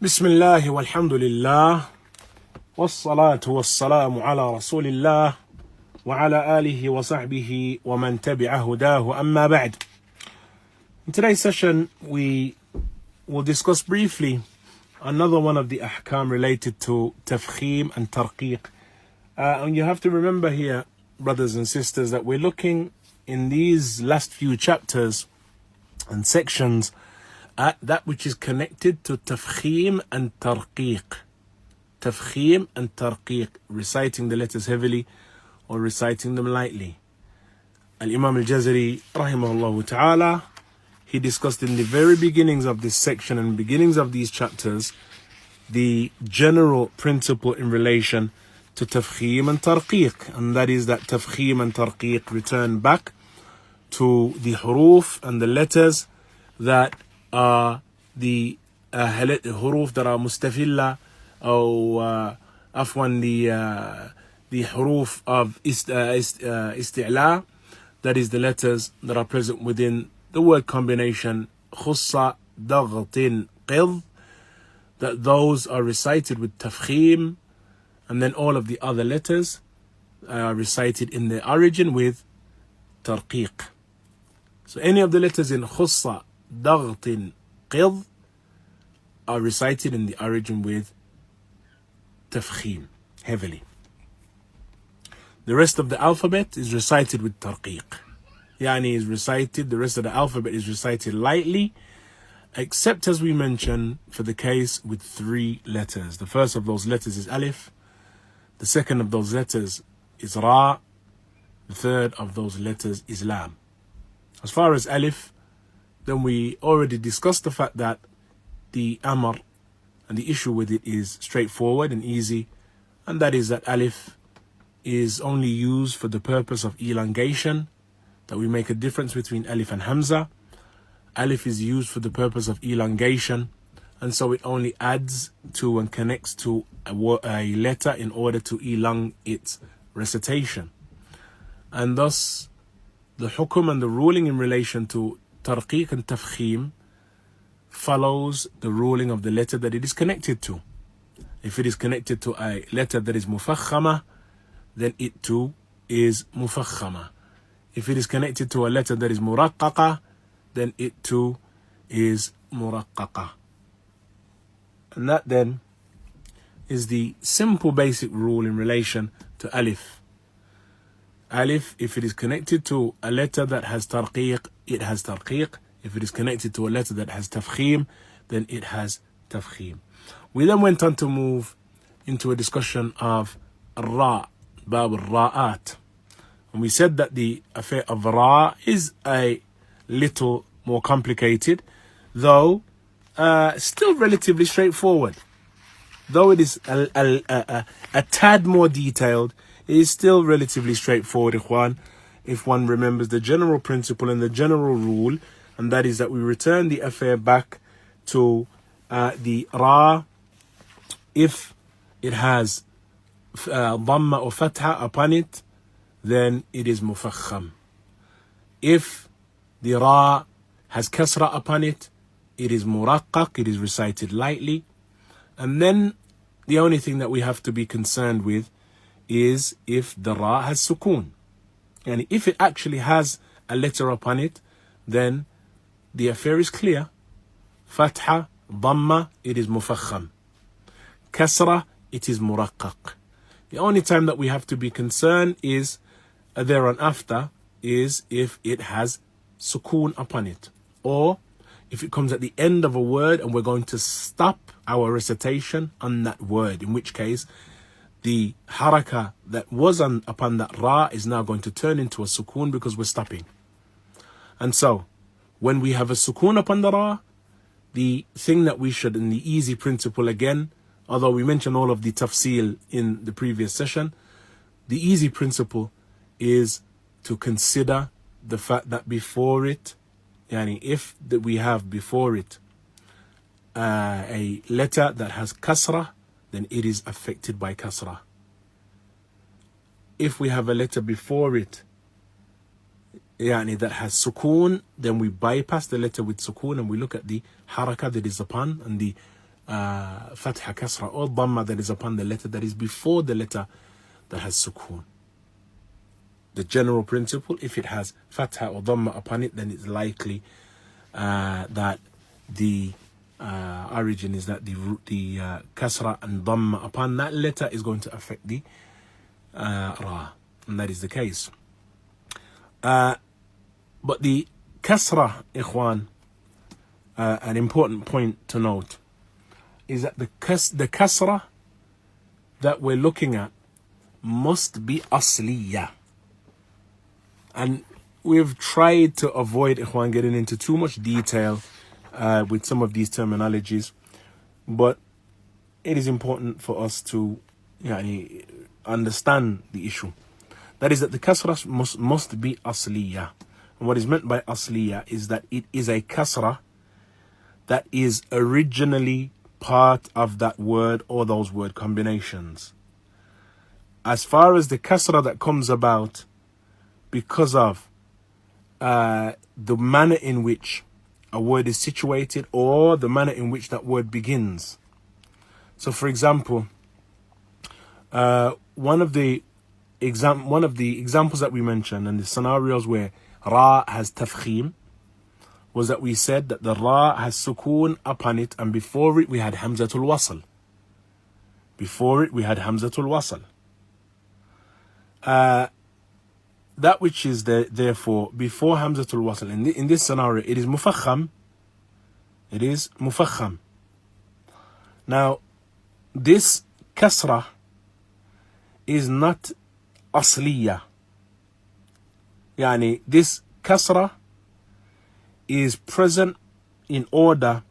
بسم الله والحمد لله والصلاة والسلام على رسول الله وعلى آله وصحبه ومن تبع هداه أما بعد. In today's session we will discuss briefly another one of the ahkam related to tafkhim and tarqiq. And you have to remember here, brothers and sisters, that we're looking in these last few chapters and sections at that which is connected to tafkhim and tarqiq. Tafkhim and tarqiq, reciting the letters heavily or reciting them lightly. Al-Imam al-Jazari, rahimahullah ta'ala, he discussed in the very beginnings of this section and beginnings of these chapters the general principle in relation to tafkhim and tarqiq, and that is that tafkhim and tarqiq return back to the huruf and the letters that are the huruf that are mustafilla, or afwan, the huruf of isti'la, that is the letters that are present within the word combination khussa daghtin qidh, that those are recited with tafkhim, and then all of the other letters are recited in their origin with tarqiq. So any of the letters in khussa daghtin qidh are recited in the origin with tafkhim, heavily. The rest of the alphabet is recited with tarqiq. Yani the rest of the alphabet is recited lightly, except, as we mentioned, for the case with three letters. The first of those letters is alif, the second of those letters is ra, the third of those letters is lam. As far as alif, then we already discussed the fact that the amr and the issue with it is straightforward and easy, and that is that alif is only used for the purpose of elongation, that we make a difference between alif and hamza. Alif is used for the purpose of elongation, and so it only adds to and connects to a letter in order to elongate its recitation. And thus the hukum and the ruling in relation to tarqiq and tafkhim follows the ruling of the letter that it is connected to. If it is connected to a letter that is mufakhama, then it too is mufakhama. If it is connected to a letter that is muraqqaqa, then it too is muraqqaqa. And that then is the simple basic rule in relation to alif. Alif, if it is connected to a letter that has tarqiq, it has tarqiq. If it is connected to a letter that has tafkhim, then it has tafkhim. We then went on to move into a discussion of ra, bab al-ra'at. And we said that the affair of ra is a little more complicated, though still relatively straightforward. Though it is a tad more detailed, it is still relatively straightforward, ikhwan, if one remembers the general principle and the general rule, and that is that we return the affair back to the ra if it has dhamma or fatha upon it, then it is mufakham. If the ra has kasra upon it, it is muraqqaq, it is recited lightly. And then the only thing that we have to be concerned with is if the ra has sukoon. And if it actually has a letter upon it, then the affair is clear. Fatha, dhamma, it is mufakham. Kasra, it is muraqqaq. The only time that we have to be concerned is there on after is if it has sukoon upon it, or if it comes at the end of a word and we're going to stop our recitation on that word, in which case the haraka that was upon that ra is now going to turn into a sukoon because we're stopping. And so when we have a sukoon upon the ra, the thing that we should, in the easy principle again, although we mentioned all of the tafsil in the previous session, the easy principle is to consider the fact that before it, yani if that we have before it a letter that has kasra, then it is affected by kasra. If we have a letter before it yani that has sukoon, then we bypass the letter with sukoon and we look at the haraka that is upon and the fatha, kasra or dhamma that is upon the letter that is before the letter that has sukoon. The general principle, if it has fatha or dhamma upon it, then it's likely that the origin is that the kasra and dhamma upon that letter is going to affect the ra, and that is the case. But the kasra, ikhwan, an important point to note is that the kasra that we're looking at must be asliya. And we've tried to avoid, ikhwan, getting into too much detail with some of these terminologies, but it is important for us to understand the issue. That is that the kasra must be asliya. And what is meant by asliya is that it is a kasra that is originally part of that word or those word combinations. As far as the kasra that comes about because of the manner in which a word is situated or the manner in which that word begins. So, for example, one of the examples that we mentioned and the scenarios where ra has tafkhim was that we said that the ra has sukoon upon it, and before it we had hamzatul wasl. Before it we had hamzatul wasl. That which is therefore before hamzatul wasl in this scenario, it is mufakham. It is mufakham. Now, this kasra is not asliya. Yani, this kasra is present in order,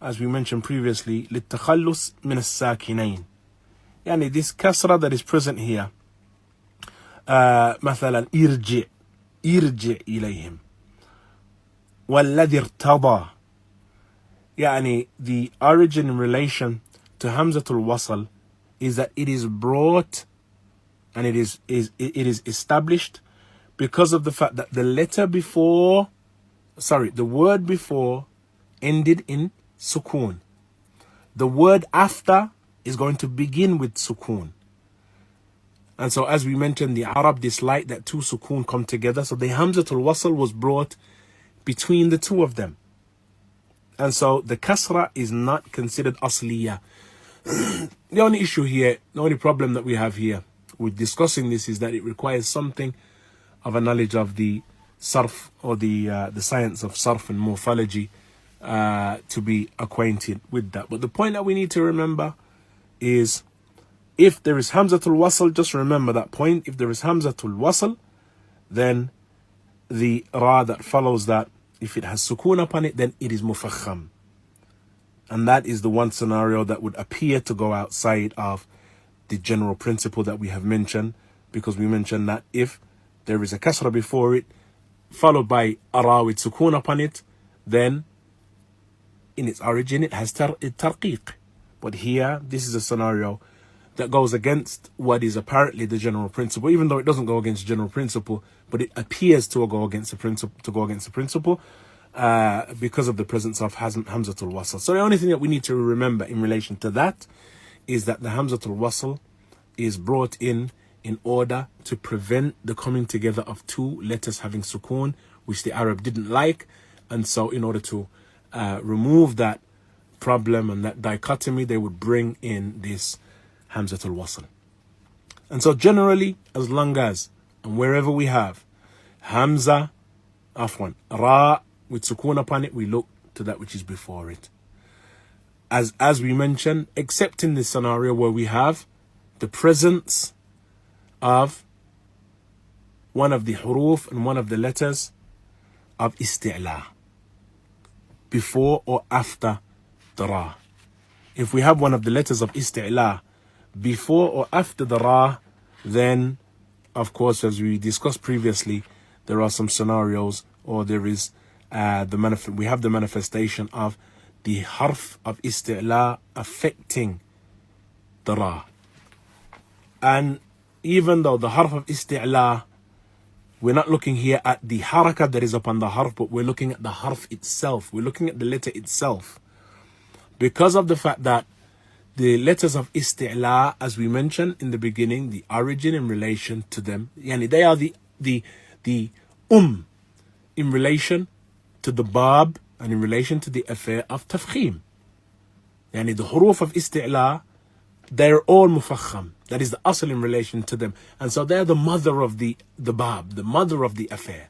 as we mentioned previously, للتخلص من الساكنين. Yani, this kasra that is present here, مثلا ارجع إليهم والذي ارتضى. يعني, the origin in relation to hamzatul wasl is that it is brought and it is established because of the fact that the word before ended in sukoon. The word after is going to begin with sukoon. And so, as we mentioned, the Arab dislike that two sukoon come together. So the hamzatul wasl was brought between the two of them. And so the kasra is not considered asliya. The only issue here, the only problem that we have here with discussing this is that it requires something of a knowledge of the sarf or the science of sarf and morphology to be acquainted with that. But the point that we need to remember is, if there is hamzatul wasl, just remember that point. If there is hamzatul wasl, then the ra that follows that, if it has sukoon upon it, then it is mufakham. And that is the one scenario that would appear to go outside of the general principle that we have mentioned, because we mentioned that if there is a kasra before it, followed by a ra with sukoon upon it, then in its origin it has tarqiq. But here, this is a scenario that goes against what is apparently the general principle, even though it doesn't go against the general principle, but it appears to go against the principle, because of the presence of hamzatul wasl. So the only thing that we need to remember in relation to that is that the hamzatul wasl is brought in order to prevent the coming together of two letters having sukoon, which the Arab didn't like. And so in order to remove that problem and that dichotomy, they would bring in this hamzatul wasl. And so generally, as long as and wherever we have hamza, ra with sukoon upon it, we look to that which is before it. As we mentioned, except in this scenario where we have the presence of one of the huruf and one of the letters of isti'la before or after the ra. If we have one of the letters of isti'la before or after the ra, then of course, as we discussed previously, there are some scenarios, or there is we have the manifestation of the harf of isti'la affecting the ra. And even though the harf of isti'la, we're not looking here at the harakat that is upon the harf, but we're looking at the harf itself. We're looking at the letter itself. because of the fact that the letters of isti'la, as we mentioned in the beginning, the origin in relation to them, yani they are the in relation to the bab and in relation to the affair of tafkhim. Yani the huruf of isti'la, they're all mufakham. That is the asl in relation to them. And so they're the mother of the bab, the mother of the affair.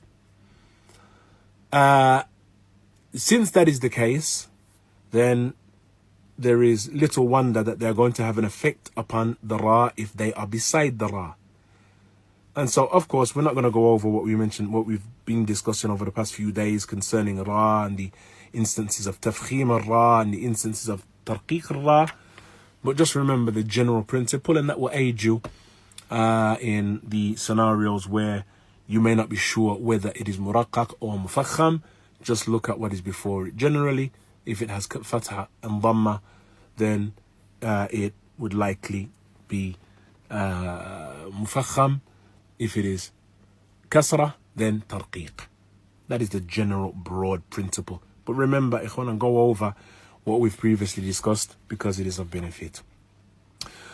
Since that is the case, then there is little wonder that they're going to have an effect upon the ra if they are beside the ra. And so, of course, we're not going to go over what we mentioned, what we've been discussing over the past few days concerning ra and the instances of tafkhim al-ra and the instances of tarqiq al-ra. But just remember the general principle, and that will aid you in the scenarios where you may not be sure whether it is muraqqaq or mufakham. Just look at what is before it. Generally, if it has fatha and dhamma, then it would likely be mufakham. If it is kasra, then tarqiq. That is the general broad principle. But remember, ikhwan, and go over what we've previously discussed because it is of benefit.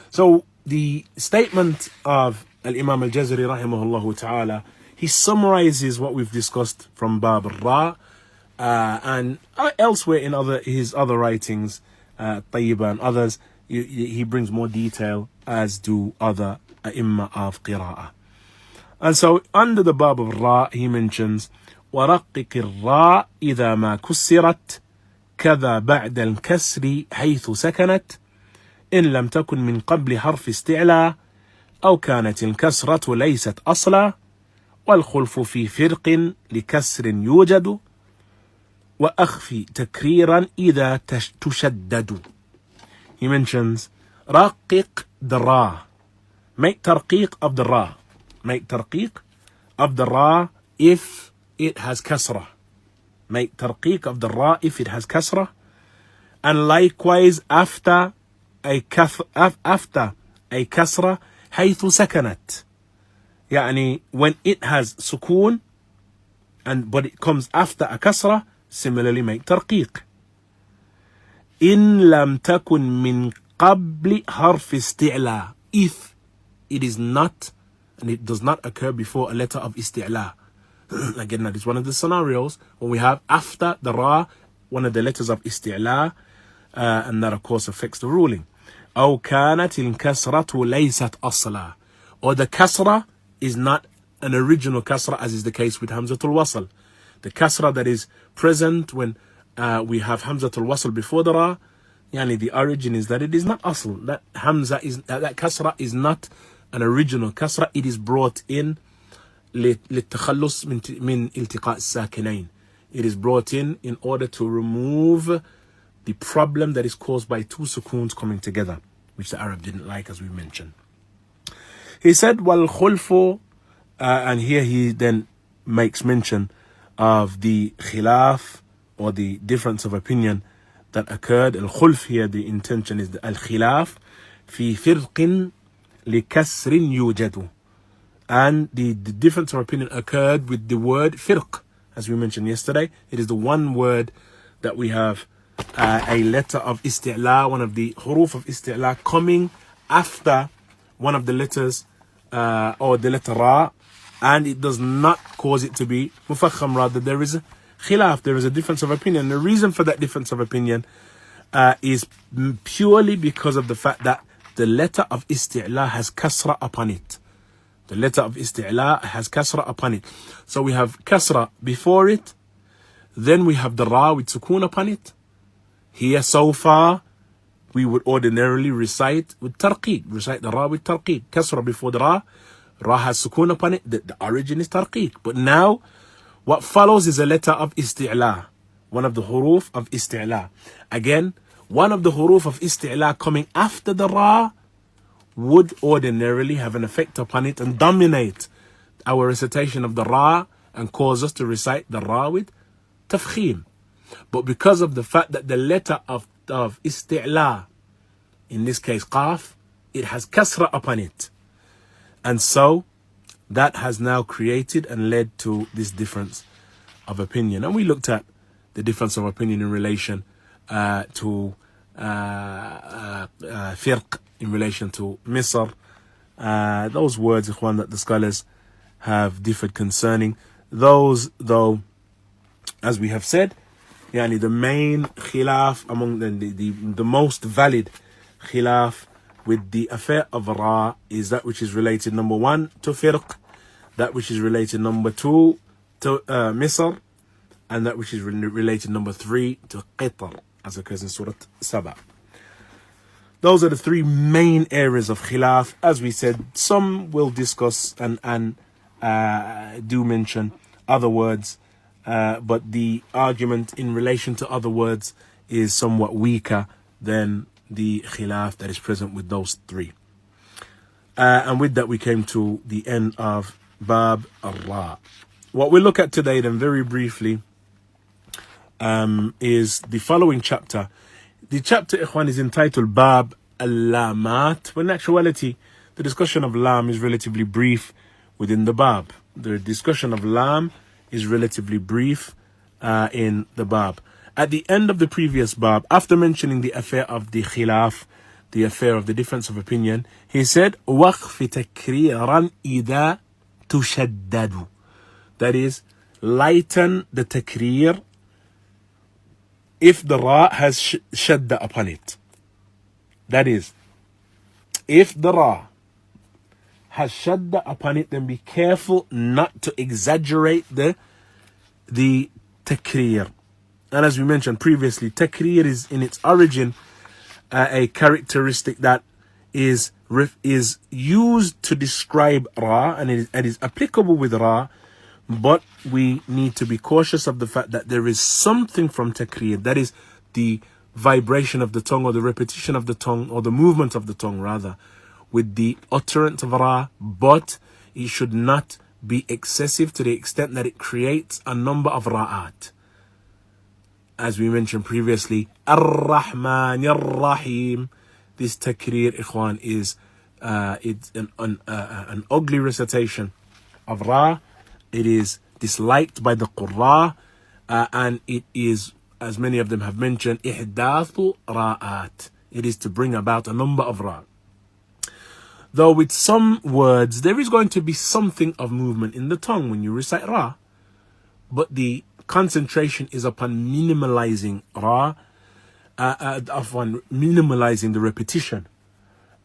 So the statement of Al-Imam Al-Jazari rahimahullah ta'ala, he summarizes what we've discussed from Bab al-Ra and elsewhere in his other writings, Tayyiba and others. He brings more detail, as do other A'imma of Qira'ah. And so under the Bab of Ra, he mentions وَرَقِّقِ الرَّاء إِذَا مَا كُسِّرَتْ كذا بعد الكسر حيث سكنت إن لم تكن من قبل حرف استعلاء أو كانت الكسرة ليست أصلا والخلف في فرق لكسر يوجد وأخفي تكريرا إذا تشدد. He mentions رقق the ra, make tarqiq of the ra, make tarqiq of the ra if it has kasrah. Make tarqiq of the ra if it has kasrah, and likewise after a kasrah حيث سكنت, يعني when it has sukoon but it comes after a kasrah, similarly make tarqiq. إن لم تكن من قبل حرف استعلاء, if it is not and it does not occur before a letter of isti'la. Again, that is one of the scenarios when we have after the ra one of the letters of isti'la, and that of course affects the ruling. أو كانت الكسرة ليست أصلا, or the kasra is not an original kasra, as is the case with Hamzatul Wasl. The kasra that is present when we have Hamzatul Wasl before the ra, yani the origin is that it is not asl, that Hamza is that kasra is not an original kasra, it is brought in للتخلص من التقاء الساكنين. It is brought in order to remove the problem that is caused by two sukoons coming together, which the Arab didn't like, as we mentioned. He said والخلف, and here he then makes mention of the khilaf, or the difference of opinion that occurred. Al-khulf here, the intention is the al-khilaf في فرق لكسر يوجد, and the difference of opinion occurred with the word firq, as we mentioned yesterday. It is the one word that we have a letter of isti'la, one of the huruf of isti'la coming after one of the letters or the letter ra, and it does not cause it to be mufakham. Rather, there is a khilaf, there is a difference of opinion. The reason for that difference of opinion is purely because of the fact that the letter of isti'la has kasra upon it. The letter of isti'la has kasra upon it. So we have kasra before it, then we have the ra with sukoon upon it. Here so far, we would ordinarily recite with tarqiq, recite the ra with tarqiq. Kasra before the ra has sukoon upon it, the origin is tarqiq. But now, what follows is a letter of isti'la, one of the huruf of isti'la. Again, one of the huruf of isti'la coming after the ra would ordinarily have an effect upon it and dominate our recitation of the ra and cause us to recite the ra with tafkhim. But because of the fact that the letter of isti'la, in this case qaf, it has kasra upon it, and so that has now created and led to this difference of opinion. And we looked at the difference of opinion in relation to firq in relation to Misr. Those words, ikhwan, that the scholars have differed concerning. Those, though, as we have said, yani the main khilaf among the most valid khilaf with the affair of Ra is that which is related, number one, to firq, that which is related, number two, to Misr, and that which is related, number three, to Qitr, as occurs in Surah Saba. Those are the three main areas of khilaf. As we said, some will discuss and do mention other words, but the argument in relation to other words is somewhat weaker than the khilaf that is present with those three. And with that, we came to the end of Bab Ra. What we'll look at today, then, very briefly, is the following chapter. The chapter, ikhwan, is entitled Bab Al-Lamat, when in actuality, the discussion of Lam is relatively brief within the Bab. The discussion of Lam is relatively brief in the Bab. At the end of the previous Bab, after mentioning the affair of the Khilaf, the affair of the difference of opinion, he said, وَخْفِ تَكْرِيرًا إِذَا تُشَدَّدُ. That is, lighten the takrir if the Ra has shadda upon it. That is, if the Ra has shadda upon it, then be careful not to exaggerate the takrir. And as we mentioned previously, takrir is in its origin a characteristic that is used to describe Ra, and it is applicable with Ra, but we need to be cautious of the fact that there is something from takrir, that is the vibration of the tongue, or the repetition of the tongue, or the movement of the tongue rather, with the utterance of Ra, but it should not be excessive to the extent that it creates a number of Ra'at. As we mentioned previously, Ar-Rahman, Ar-Rahim, this takrir, ikhwan, is it's an ugly recitation of Ra. It is disliked by the Qurra, and it is, as many of them have mentioned, ihdathu ra'at. It is to bring about a number of Ra. Though with some words, there is going to be something of movement in the tongue when you recite Ra, but the concentration is upon minimalizing Ra, upon minimalizing the repetition,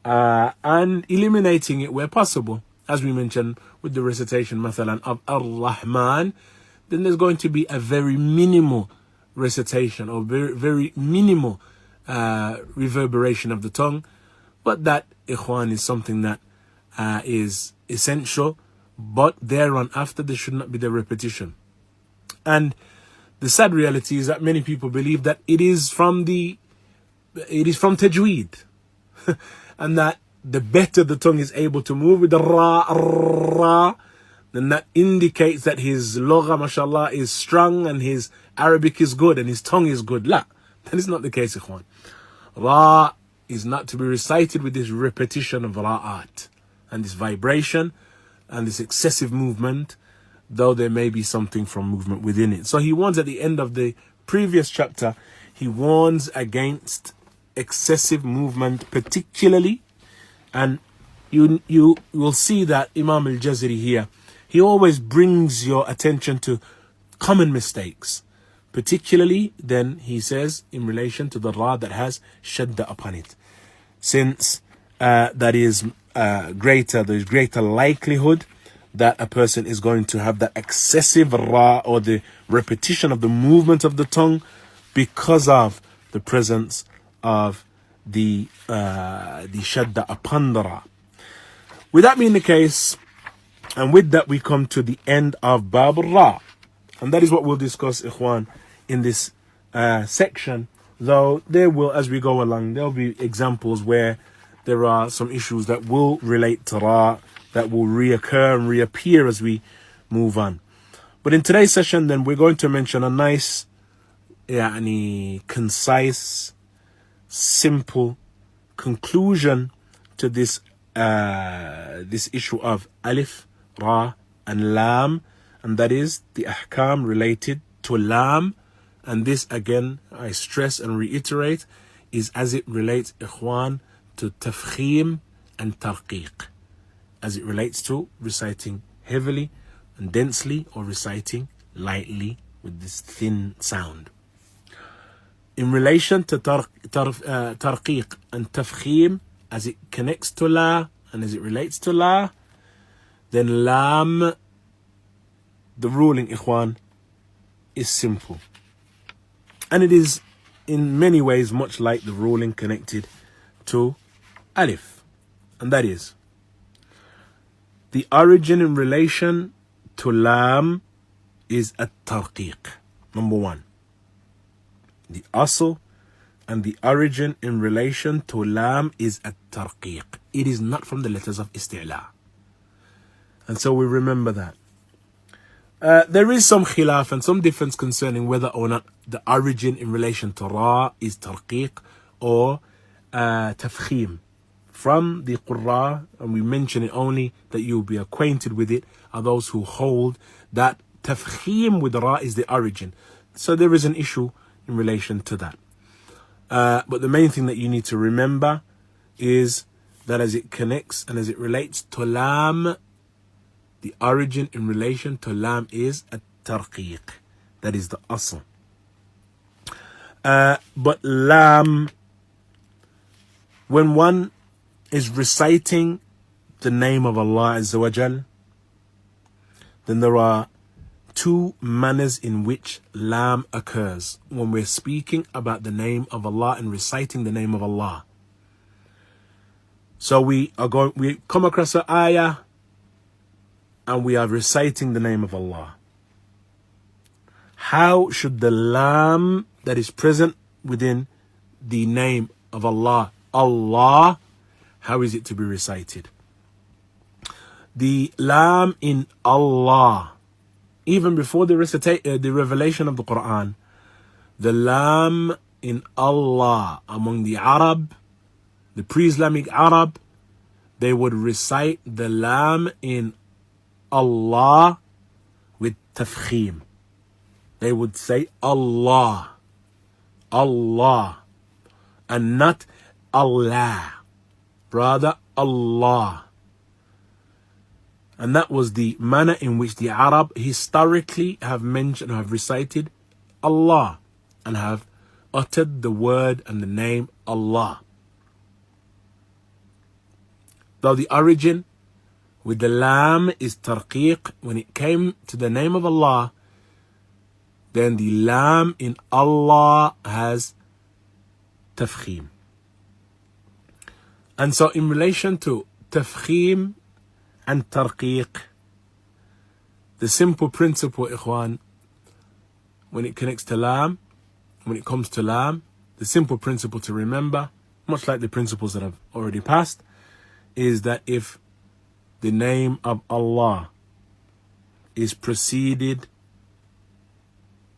and eliminating it where possible. As we mentioned with the recitation, mathalan, of Ar-Rahman, then there's going to be a very minimal recitation, or very, very minimal reverberation of the tongue. But that, ikhwan, is something that is essential, but thereon after there should not be the repetition. And the sad reality is that many people believe that it is from Tajweed, and that the better the tongue is able to move with the ra, then that indicates that his lugha, mashallah, is strong, and his Arabic is good, and his tongue is good. La, that is not the case, ikhwan. Ra is not to be recited with this repetition of ra'at, and this vibration, and this excessive movement, though there may be something from movement within it. So he warns at the end of the previous chapter, he warns against excessive movement particularly. And you will see that Imam al-Jazari here, he always brings your attention to common mistakes, particularly then he says in relation to the Ra that has shadda upon it, since that is there's greater likelihood that a person is going to have that excessive Ra, or the repetition of the movement of the tongue, because of the presence of the shadda upon the Ra. With that being the case, and with that we come to the end of Bab Ra, and that is what we'll discuss, ikhwan, in this section. Though there will, as we go along, there'll be examples where there are some issues that will relate to Ra, that will reoccur and reappear as we move on. But in today's session, then, we're going to mention a nice, concise, simple conclusion to this issue of Alif, Ra, and Lam, and that is the ahkam related to Lam. And this, again, I stress and reiterate, is as it relates, ikhwan, to tafkhim and tarqiq, as it relates to reciting heavily and densely or reciting lightly with this thin sound. In relation to tarqiq and tafkhim, as it connects to la and as it relates to la, then lam, the ruling, ikhwan, is simple. And it is in many ways much like the ruling connected to alif. And that is, the origin in relation to lam is at-tarqiq. Number one. The asl and the origin in relation to lam is at-tarqiq. It is not from the letters of isti'la. And so we remember that. There is some khilaf and some difference concerning whether or not the origin in relation to ra is tarqiq or tafkhim. From the Qurra, and we mention it only that you'll be acquainted with it, are those who hold that tafkhim with ra is the origin. So there is an issue in relation to that. But the main thing that you need to remember is that as it connects and as it relates to lam, the origin in relation to lam is at-tarqiq. That is the asl. But lam, when one is reciting the name of Allah Azza wa Jal, then there are two manners in which lam occurs when we're speaking about the name of Allah and reciting the name of Allah. So we come across an ayah and we are reciting the name of Allah. How should the lam that is present within the name of Allah, Allah, how is it to be recited? The lam in Allah, even before the revelation of the Quran, the lam in Allah among the Arab, the pre-Islamic Arab, they would recite the lam in Allah with tafkhim. They would say Allah, Allah, and not Allah, rather Allah. And that was the manner in which the Arab historically have mentioned, have recited Allah and have uttered the word and the name Allah. Though the origin with the lam is tarqiq, when it came to the name of Allah, then the lam in Allah has tafkhim. And so in relation to tafkhim and tarqiq, the simple principle, ikhwan, when it connects to lam, when it comes to lam, the simple principle to remember, much like the principles that have already passed, is that if the name of Allah is preceded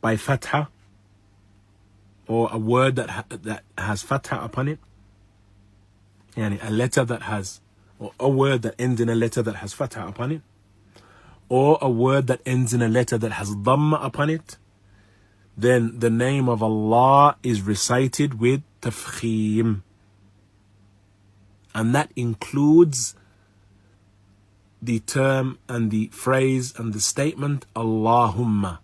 by fatha, or a word that has fatha upon it, yani a letter that has, or a word that ends in a letter that has fatha upon it, or a word that ends in a letter that has dhamma upon it, then the name of Allah is recited with tafkhim. And that includes the term and the phrase and the statement Allahumma.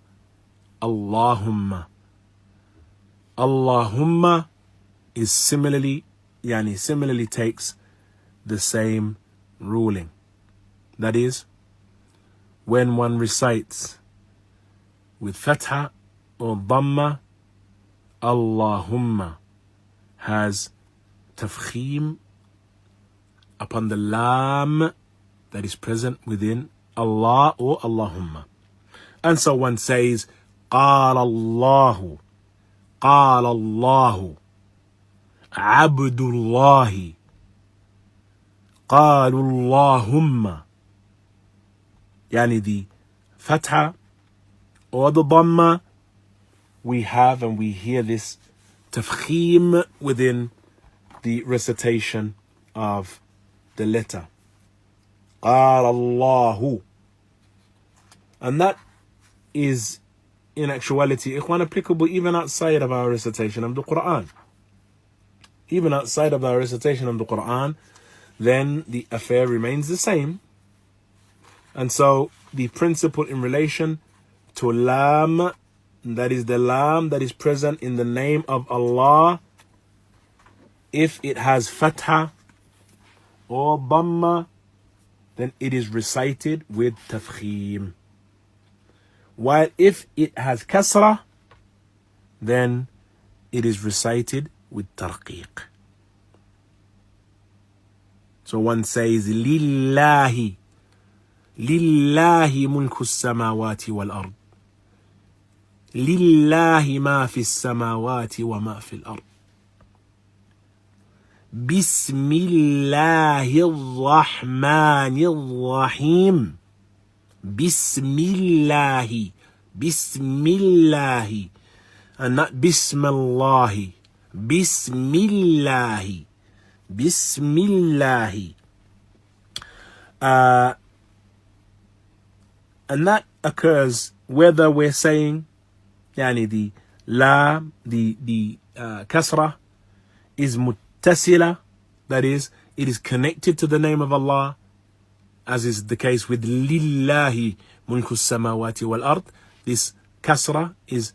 Allahumma. Allahumma is similarly takes the same ruling. That is, when one recites with fatha or dhamma, Allahumma has tafkhim upon the lam that is present within Allah or Allahumma. And so one says, قال الله, قال الله, عبد الله, قالوا اللهم. Yani the fatha or the dhamma, we have and we hear this tafkhim within the recitation of the letter. قال الله. And that is in actuality, ikhwan, applicable even outside of our recitation of the Quran. even outside of our recitation of the Quran, then the affair remains the same. And so the principle in relation to lam, that is the lam that is present in the name of Allah, if it has fatha or dhamma, then it is recited with tafkhim. While if it has kasra, then it is recited with tarqiq. So one says, Lillahi, Lillahi mulku samawati wal ard. Lillahi ma fi samawati wa ma fi al ard. Bismillahir Rahmanir Rahim. Bismillahi. Bismillahi. And not Bismillahi. Bismillahi. Bismillahi. And that occurs whether we're saying يعني the la, the kasra is muttasila, that is, it is connected to the name of Allah, as is the case with lillahi mulku samawati wal ard. This kasra is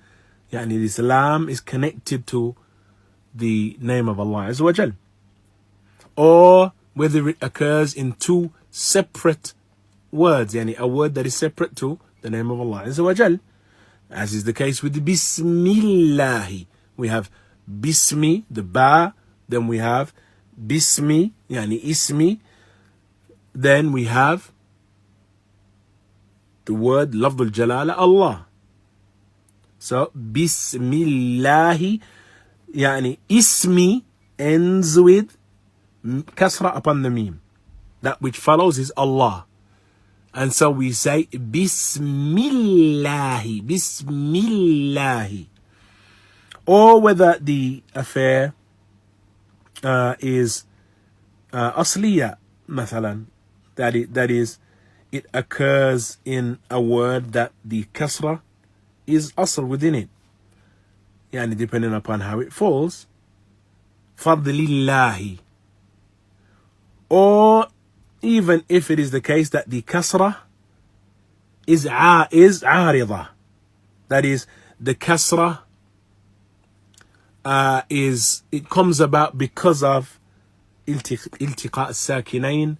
يعني this lam is connected to the name of Allah Azza wa Jal. Or whether it occurs in two separate words, yani a word that is separate to the name of Allah Azza wa Jal, as is the case with the Bismillahi. We have Bismi, the ba, then we have Bismi, yani Ismi, then we have the word Lafdul Jalala, Allah. So Bismillahi, yani Ismi ends with kasra upon the meme. That which follows is Allah. And so we say Bismillahi, Bismillahi. Or whether the affair is asliya, مثلا, that is, it occurs in a word that the kasra is asl within it. Yani depending upon how it falls. Fadlillahi. Or even if it is the case that the kasra is arida, that is, the kasra it comes about because of iltiqa as-sakinain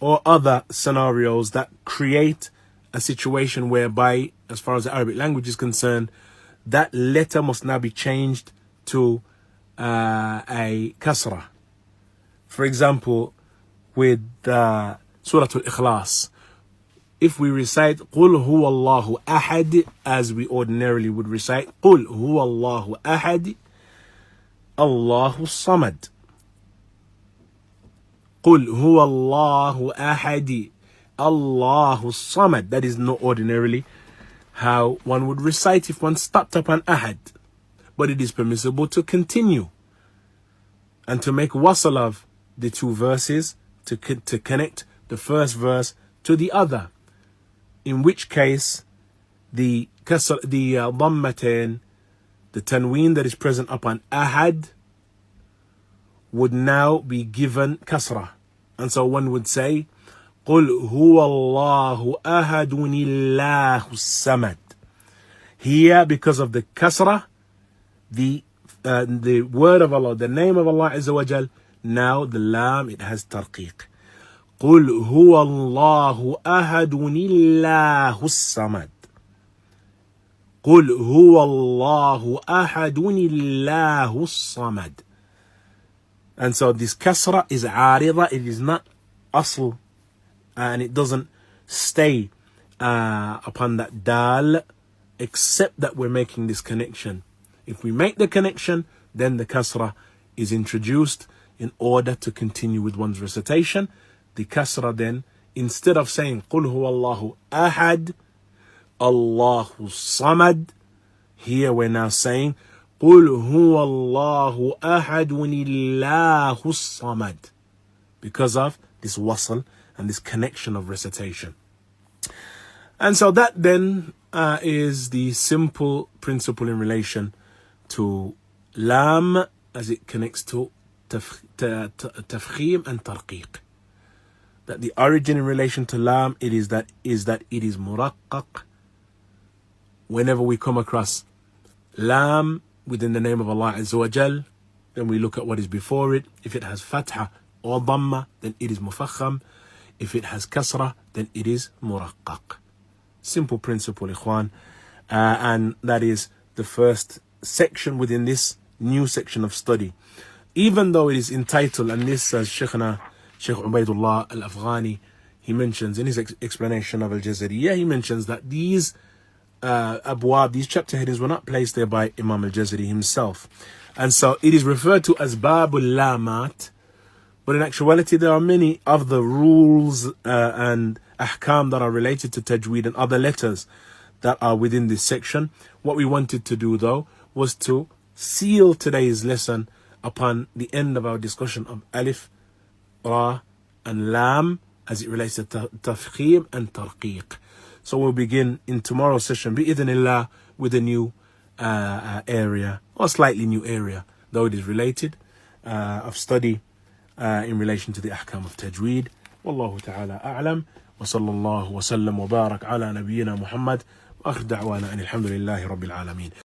or other scenarios that create a situation whereby, as far as the Arabic language is concerned, that letter must now be changed to a kasra. For example, with Surah Al-Ikhlas, if we recite قُلْ هُوَ اللَّهُ أَحَدٍ as we ordinarily would recite قُلْ هُوَ اللَّهُ أَحَدٍ اللَّهُ الصَّمَدُ. قُلْ هُوَ اللَّهُ أَحَدٍ اللَّهُ الصَّمَدُ. That is not ordinarily how one would recite if one stopped upon ahad. But it is permissible to continue and to make wasl of the two verses, to connect the first verse to the other, in which case the dhammatain, the tanween that is present upon ahad, would now be given kasra. And so one would say قُلْ هُوَ اللَّهُ أَحَدٌ اللَّهُ الصَّمَدُ. Here, because of the kasra, the word of Allah, the name of Allah Azza wa Jal, now the lam, it has tarqiq. قُلْ هُوَ اللَّهُ أَحَدٌ اللَّهُ الصَّمَدُ. قُلْ هُوَ اللَّهُ أَحَدٌ اللَّهُ الصَّمَدُ. And so this kasra is arida, it is not asl, and it doesn't stay upon that dal, except that we're making this connection. If we make the connection, then the kasra is introduced in order to continue with one's recitation. The kasra then, instead of saying قُلْ هُوَ اللَّهُ أَحَدٌ Allahu Samad, here we're now saying قُلْ هُوَ اللَّهُ أَحَدٌ اللَّهُ الصَّمَدُ, because of this wasl and this connection of recitation. And so that then is the simple principle in relation to lam as it connects to tafkhim and tarqiq. That the origin in relation to lam is that it is muraqqaq. Whenever we come across lam within the name of Allah Azza wa Jal, then we look at what is before it. If it has fatha or dhamma, then it is mufakham. If it has kasra, then it is muraqqaq. Simple principle, ikhwan. And that is the first section within this new section of study. Even though it is entitled, and this as Sheikh Ubaidullah al-Afghani, he mentions in his explanation of al-Jazariyah, he mentions that these abwab, these chapter headings were not placed there by Imam al-Jazari himself. And so it is referred to as Babul Lamat, but in actuality there are many of the rules and ahkam that are related to Tajweed and other letters that are within this section. What we wanted to do though was to seal today's lesson upon the end of our discussion of Alif, Ra and Lam as it relates to Tafkhim and Tarqiq. So we'll begin in tomorrow's session, bi'idhnillah, with a new area, or slightly new area, though it is related, of study in relation to the ahkam of Tajweed. Wallahu ta'ala a'lam, wa sallallahu wa sallam wa barak ala nabiyyina Muhammad, wa akhir da'wana anil hamdulillahi rabbil alameen.